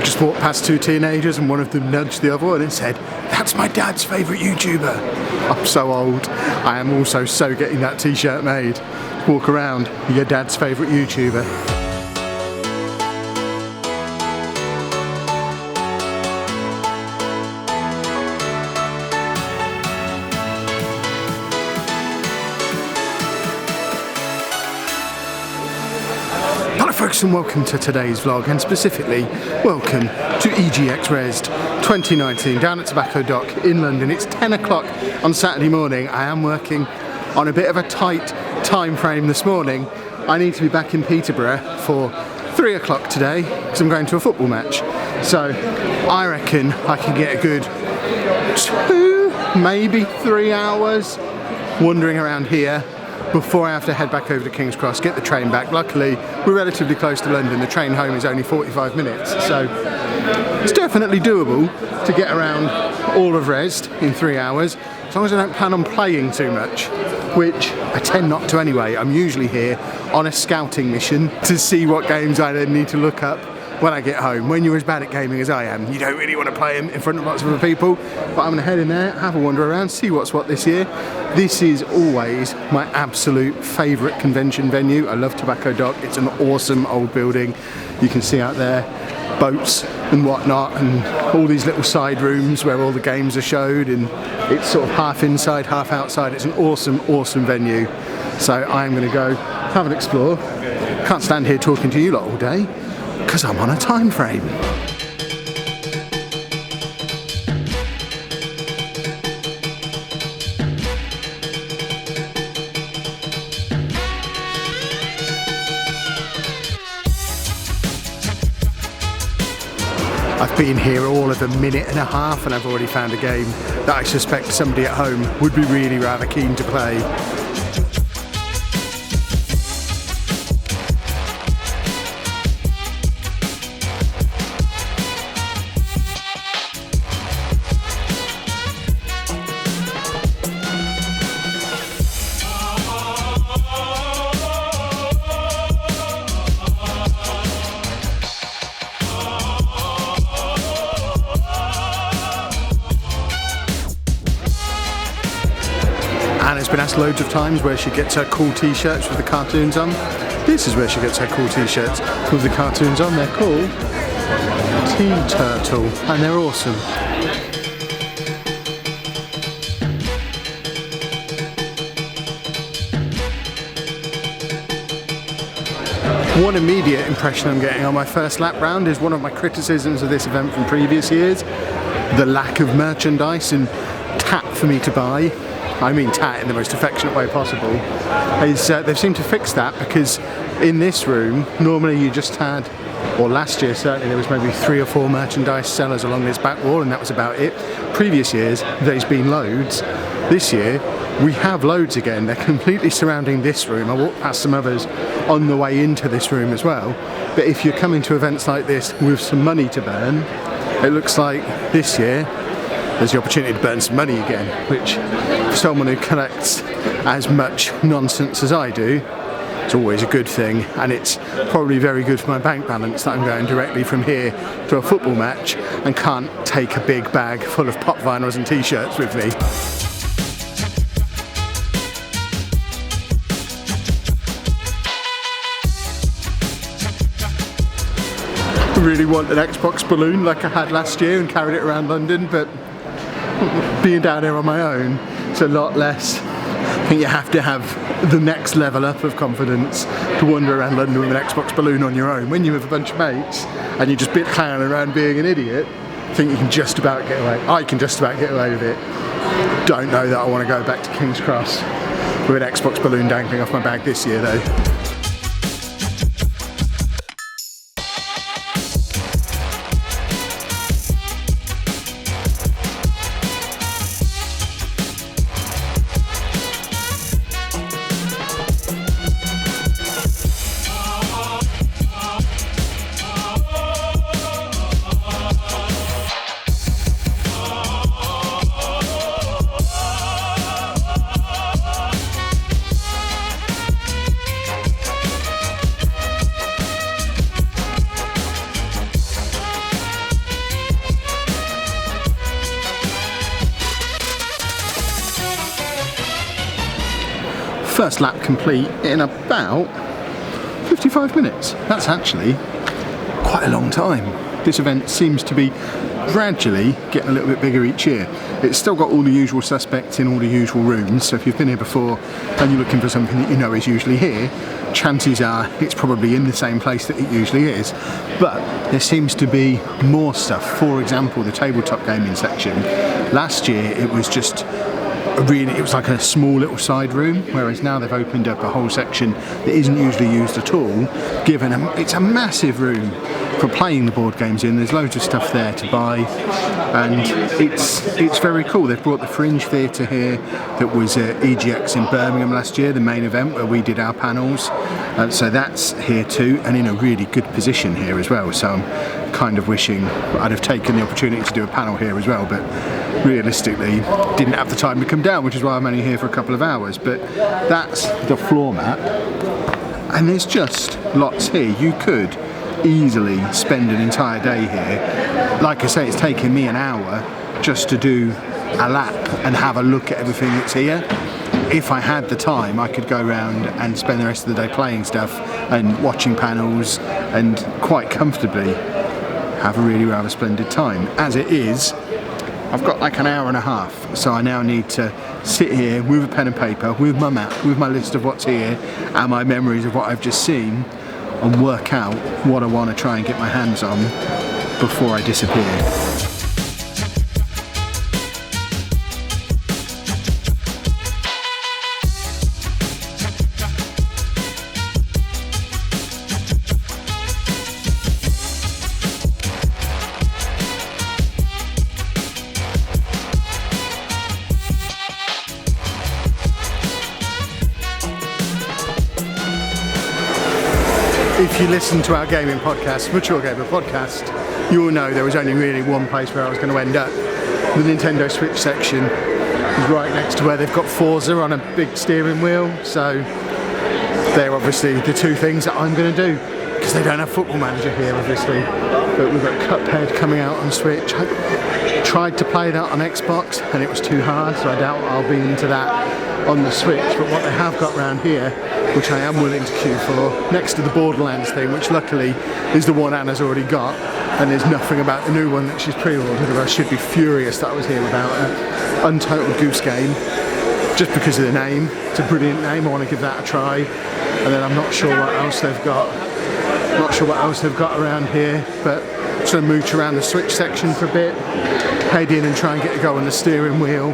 just walked past two teenagers and one of them nudged the other one and said, "That's my dad's favourite YouTuber." I'm so old. I am also so getting that t-shirt made. Walk around, your dad's favourite YouTuber. Folks, and welcome to today's vlog, and specifically welcome to EGX Rezzed 2019 down at Tobacco Dock in London. It's 10 o'clock on Saturday morning. I am working on a bit of a tight time frame this morning. I need to be back in Peterborough for 3 o'clock today because I'm going to a football match. So I reckon I can get a good 2, maybe 3 hours wandering around here before I have to head back over to King's Cross, get the train back. Luckily, we're relatively close to London. The train home is only 45 minutes, so it's definitely doable to get around all of Rezzed in 3 hours, as long as I don't plan on playing too much, which I tend not to anyway. I'm usually here on a scouting mission to see what games I then need to look up when I get home. When you're as bad at gaming as I am, you don't really want to play them in front of lots of other people, but I'm going to head in there, have a wander around, see what's what this year. This is always my absolute favourite convention venue. I love Tobacco Dock. It's an awesome old building. You can see out there boats and whatnot, and all these little side rooms where all the games are showed, and it's sort of half inside, half outside. It's an awesome, awesome venue. So I'm going to go have an explore. Can't stand here talking to you lot all day because I'm on a time frame. I've been here all of a minute and a half and I've already found a game that I suspect somebody at home would be really rather keen to play. Anna's been asked loads of times where she gets her cool t-shirts with the cartoons on. This is where she gets her cool t-shirts with the cartoons on. They're called Tea Turtle and they're awesome. One immediate impression I'm getting on my first lap round is one of my criticisms of this event from previous years: the lack of merchandise and tat for me to buy. I mean tat in the most affectionate way possible. They've seemed to fix that, because in this room normally you just had, or last year certainly, there was maybe 3 or 4 merchandise sellers along this back wall and that was about it. Previous years there's been loads. This year we have loads again. They're completely surrounding this room. I walked past some others on the way into this room as well. But if you're coming to events like this with some money to burn, it looks like this year there's the opportunity to burn some money again, which for someone who collects as much nonsense as I do, it's always a good thing, and it's probably very good for my bank balance that I'm going directly from here to a football match and can't take a big bag full of pop vinyls and t-shirts with me. I really want an Xbox balloon like I had last year and carried it around London, but being down here on my own, it's a lot less. I think you have to have the next level up of confidence to wander around London with an Xbox balloon on your own. When you're with a bunch of mates and you just clowning around being an idiot, I think you can just about get away. I can just about get away with it. Don't know that I want to go back to King's Cross with an Xbox balloon dangling off my bag this year though. first lap complete in about 55 minutes. That's actually quite a long time. This event seems to be gradually getting a little bit bigger each year. It's still got all the usual suspects in all the usual rooms, so if you've been here before and you're looking for something that you know is usually here, chances are it's probably in the same place that it usually is. But there seems to be more stuff. For example, the tabletop gaming section. Last year it was just it was like a small little side room, whereas now they've opened up a whole section that isn't usually used at all. It's a massive room for playing the board games in. There's loads of stuff there to buy, and it's very cool. They've brought the Fringe Theatre here that was at EGX in Birmingham last year, the main event where we did our panels, so that's here too, and in a really good position here as well. So I'm kind of wishing I'd have taken the opportunity to do a panel here as well, but realistically didn't have the time to come down, which is why I'm only here for a couple of hours. But that's the floor mat, and there's just lots here. You could easily spend an entire day here. Like I say, it's taken me an hour just to do a lap and have a look at everything that's here. If I had the time, I could go around and spend the rest of the day playing stuff and watching panels and quite comfortably have a really rather splendid time. As it is, I've got like an hour and a half, so I now need to sit here with a pen and paper, with my map, with my list of what's here and my memories of what I've just seen, and work out what I want to try and get my hands on before I disappear. If you listen to our gaming podcast, Mature Gamer Podcast, you will know there was only really one place where I was going to end up. The Nintendo Switch section is right next to where they've got Forza on a big steering wheel, so they're obviously the two things that I'm going to do, because they don't have Football Manager here obviously, but we've got Cuphead coming out on Switch. I tried to play that on Xbox and it was too hard, so I doubt I'll be into that on the Switch. But what they have got around here, which I am willing to queue for, next to the Borderlands thing, which luckily is the one Anna's already got, and there's nothing about the new one that she's pre-ordered, or I should be furious that I was here without her. Untitled Goose Game, just because of the name. It's a brilliant name, I want to give that a try. And then I'm not sure what else they've got. Not sure what else they've got around here, but just going to mooch around the Switch section for a bit, head in and try and get a go on the steering wheel,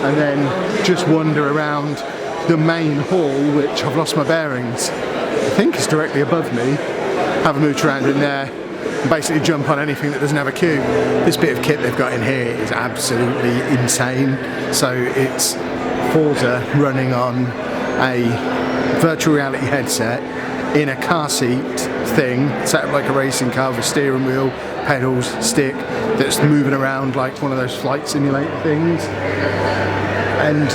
and then just wander around the main hall, which I've lost my bearings. I think it's directly above me. Have a mooch around in there and basically jump on anything that doesn't have a queue. This bit of kit they've got in here is absolutely insane. So it's Forza running on a virtual reality headset in a car seat thing, set up like a racing car with a steering wheel, pedals, stick, that's moving around like one of those flight simulator things. And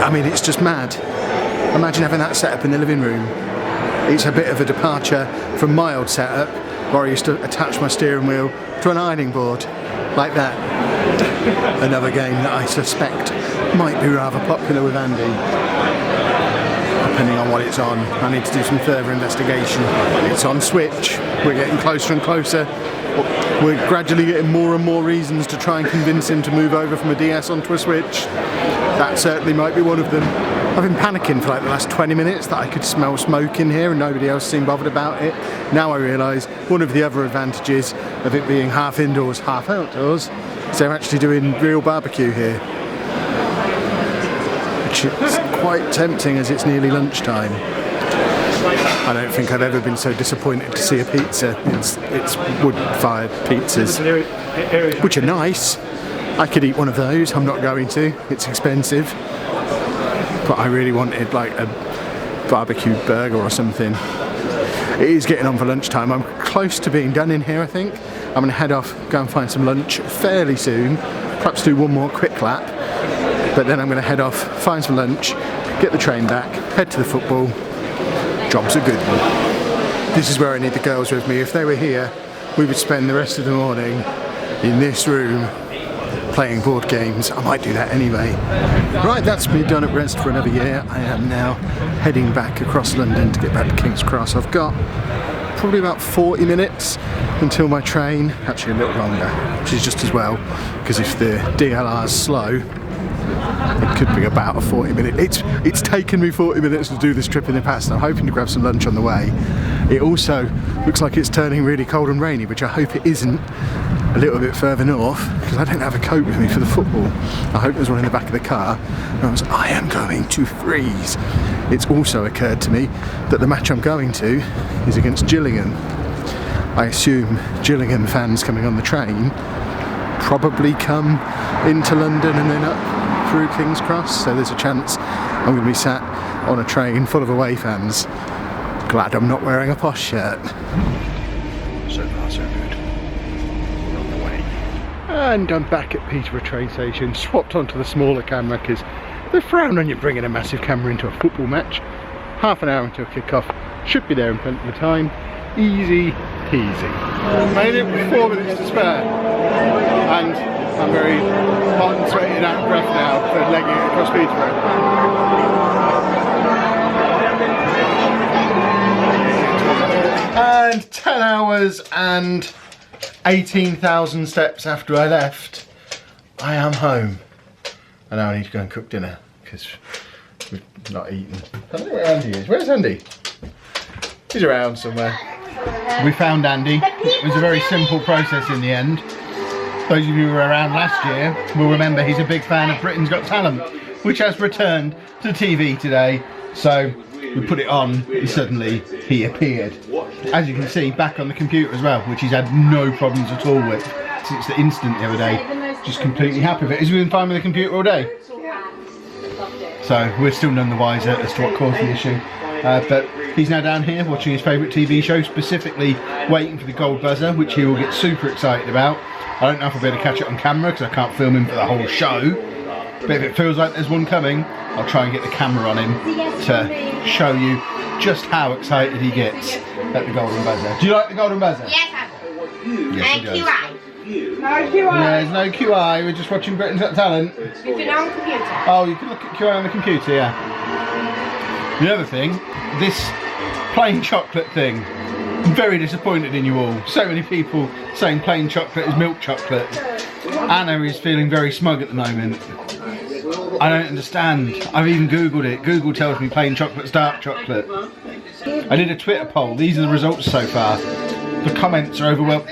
I mean, it's just mad. Imagine having that set up in the living room. It's a bit of a departure from my old setup, where I used to attach my steering wheel to an ironing board, like that. Another game that I suspect might be rather popular with Andy, depending on what it's on. I need to do some further investigation. It's on Switch. We're getting closer and closer. We're gradually getting more and more reasons to try and convince him to move over from a DS onto a Switch. That certainly might be one of them. I've been panicking for like the last 20 minutes that I could smell smoke in here and nobody else seemed bothered about it. Now I realise one of the other advantages of it being half indoors, half outdoors, is they're actually doing real barbecue here. Which is quite tempting as it's nearly lunchtime. I don't think I've ever been so disappointed to see a pizza. It's wood-fired pizzas, which are nice. I could eat one of those. I'm not going to. It's expensive. But I really wanted like a barbecue burger or something. It is getting on for lunchtime. I'm close to being done in here, I think. I'm going to head off, go and find some lunch fairly soon. Perhaps do one more quick lap. But then I'm going to head off, find some lunch, get the train back, head to the football. Job's a good one. This is where I need the girls with me. If they were here, we would spend the rest of the morning in this room playing board games. I might do that anyway. Right, that's me done at Rezzed for another year. I am now heading back across London to get back to King's Cross. I've got probably about 40 minutes until my train, actually a little longer, which is just as well, because if the DLR is slow, it could be about a 40-minute. It's taken me 40 minutes to do this trip in the past. I'm hoping to grab some lunch on the way. It also looks like it's turning really cold and rainy, which I hope it isn't a little bit further north, because I don't have a coat with me for the football. I hope there's one in the back of the car, or I am going to freeze. It's also occurred to me that the match I'm going to is against Gillingham. I assume Gillingham fans coming on the train probably come into London and then up through King's Cross, so there's a chance I'm going to be sat on a train full of away fans. Glad I'm not wearing a Posh shirt. So far so good. We're on the way. And I'm back at Peterborough train station, swapped onto the smaller camera because they frown on you bringing a massive camera into a football match. Half an hour until kick-off, should be there in plenty of time. Easy peasy. Made it with 4 minutes to spare, and I'm very hot and sweaty and out of breath now for legging it across Peterborough. And 10 hours and 18,000 steps after I left, I am home. And now I need to go and cook dinner because we've not eaten. I don't know where Andy is. Where's Andy? He's around somewhere. We found Andy. It was a very simple process in the end. Those of you who were around last year will remember he's a big fan of Britain's Got Talent, which has returned to TV today. So we put it on and suddenly he appeared. As you can see, back on the computer as well, which he's had no problems at all with since the incident the other day. Just completely happy with it. Has he been fine with the computer all day? So we're still none the wiser as to what caused the issue. But he's now down here watching his favourite TV show, specifically waiting for the gold buzzer, which he will get super excited about. I don't know if I'll be able to catch it on camera because I can't film him for the whole show. But if it feels like there's one coming, I'll try and get the camera on him to show you just how excited he gets at the golden buzzer. Do you like the golden buzzer? Yes, I do. Yes, and QI. No QI. There's no QI, we're just watching Britain's Got Talent. You've been on the computer. Oh, you can look at QI on the computer, yeah. The other thing, this plain chocolate thing, I'm very disappointed in you all. So many people saying plain chocolate is milk chocolate. Anna is feeling very smug at the moment. I don't understand. I've even Googled it. Google tells me plain chocolate's dark chocolate. I did a Twitter poll. These are the results so far. The comments are overwhelming.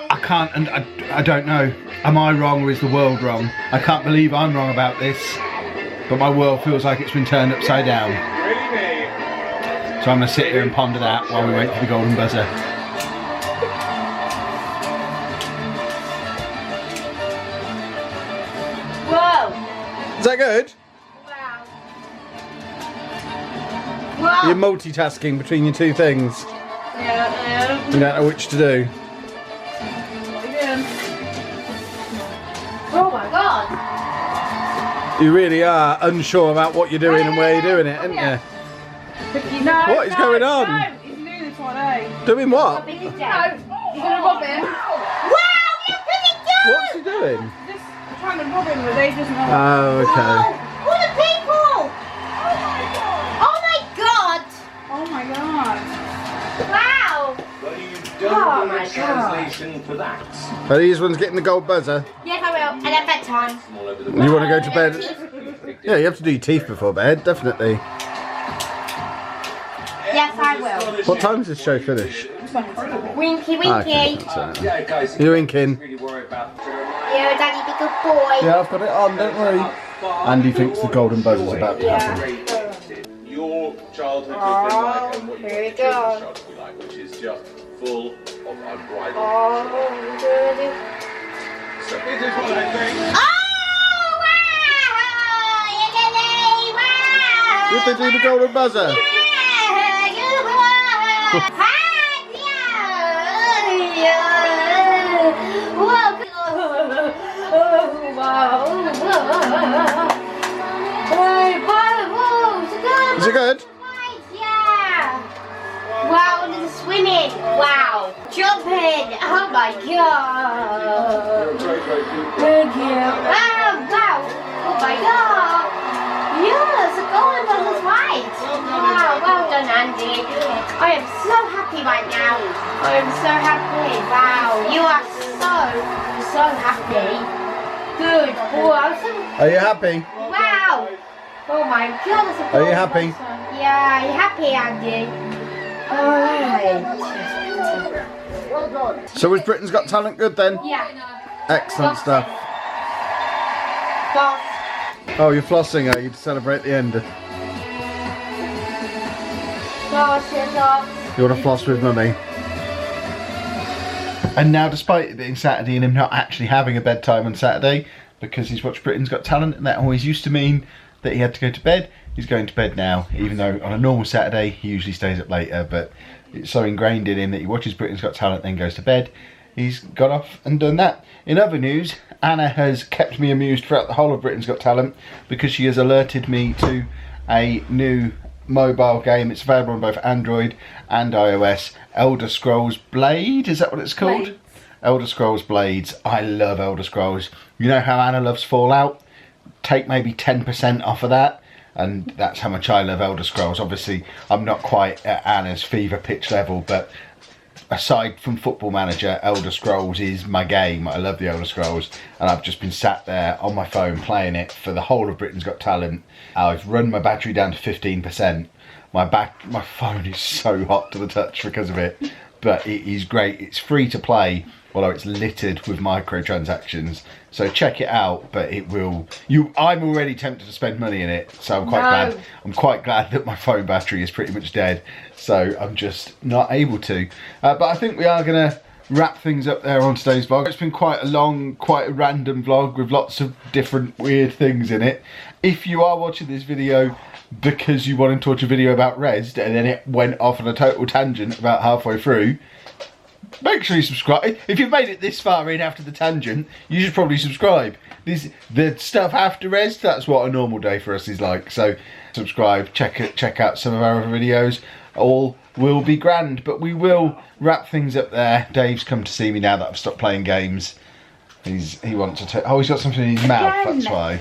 I can't, and I don't know. Am I wrong or is the world wrong? I can't believe I'm wrong about this, but my world feels like it's been turned upside down. So I'm going to sit here and ponder that while we wait for the golden buzzer. Whoa! Is that good? Wow. Whoa! You're multitasking between your two things. Yeah, You don't know which to do. Oh my god! You really are unsure about what you're doing and where you're doing it, aren't you? No, What is going on? No, he's new this one, eh? Doing what? Big is No, dead. he's gonna rob him. Wow! Look at it go! What's he doing? Just trying to rob him, but they just know. Oh, okay. Whoa! All the people! Oh my god! Oh my god. Wow! Well, you've Oh done my the translation for that. Are these ones getting the gold buzzer? Yes, I will. And at bedtime. All over the You want to go to bed? Yeah, you have to do your teeth before bed, definitely. Yes, I will. What time does this show finish? Winky, winky. Okay. Yeah, guys. You're winking. Really worry about. You're a daddy, be good boy. Yeah, I've got it on, don't worry. Andy thinks the golden buzzer's about to happen. Your childhood has been like and what you here we want your go. children's childhood to be like, which is just full of unbridled. Oh, So this is what I think. wow! Did they do the golden buzzer? Is it good? Yeah! Wow, this is swimming! Wow! Jumping! Oh my god! Thank you. Wow, wow. Oh my god. Yes, a golden bottle of white. Wow, well done, Andy. I am so happy right now. I am so happy. Wow, you are so happy. Good. Oh, I'm so... Are you happy? Wow. Oh my god, that's a Are you happy? Yeah, are you happy, Andy? Alright. So was Britain's Got Talent good then? Yeah. Excellent stuff. Boss. Oh, you're flossing, are you, to celebrate the end? Boss, You want to floss with mummy? And now, despite it being Saturday and him not actually having a bedtime on Saturday, because he's watched Britain's Got Talent, and that always used to mean that he had to go to bed, he's going to bed now, even though on a normal Saturday he usually stays up later, but it's so ingrained in him that he watches Britain's Got Talent then goes to bed. He's got off and done that. In other news, Anna has kept me amused throughout the whole of Britain's Got Talent because she has alerted me to a new mobile game. It's available on both Android and iOS. Elder Scrolls Blade, is that what it's called? Blades. Elder Scrolls Blades. I love Elder Scrolls. You know how Anna loves Fallout? Take maybe 10% off of that, and that's how much I love Elder Scrolls. Obviously, I'm not quite at Anna's fever pitch level, but aside from Football Manager, Elder Scrolls is my game. I love the Elder Scrolls, and I've just been sat there on my phone playing it for the whole of Britain's Got Talent. I've run my battery down to 15%. My phone is so hot to the touch because of it, but it is great. It's free to play, although it's littered with microtransactions. So check it out, but it will. I'm already tempted to spend money in it, so I'm quite glad. I'm quite glad that my phone battery is pretty much dead, so I'm just not able to. But I think we are going to wrap things up there on today's vlog. It's been quite a long, quite a random vlog with lots of different weird things in it. If you are watching this video because you wanted to watch a video about Rezzed and then it went off on a total tangent about halfway through, make sure you subscribe. If you've made it this far in after the tangent, you should probably subscribe. The stuff after Rezzed, that's what a normal day for us is like. So subscribe, check out some of our other videos. All will be grand, but we will wrap things up there. Dave's come to see me now that I've stopped playing games. He wants to take. Oh, he's got something in his mouth, that's why.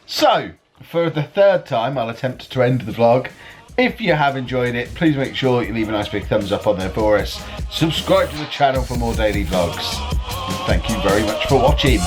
So, for the third time, I'll attempt to end the vlog. If you have enjoyed it, please make sure you leave a nice big thumbs up on there for us. Subscribe to the channel for more daily vlogs. And thank you very much for watching.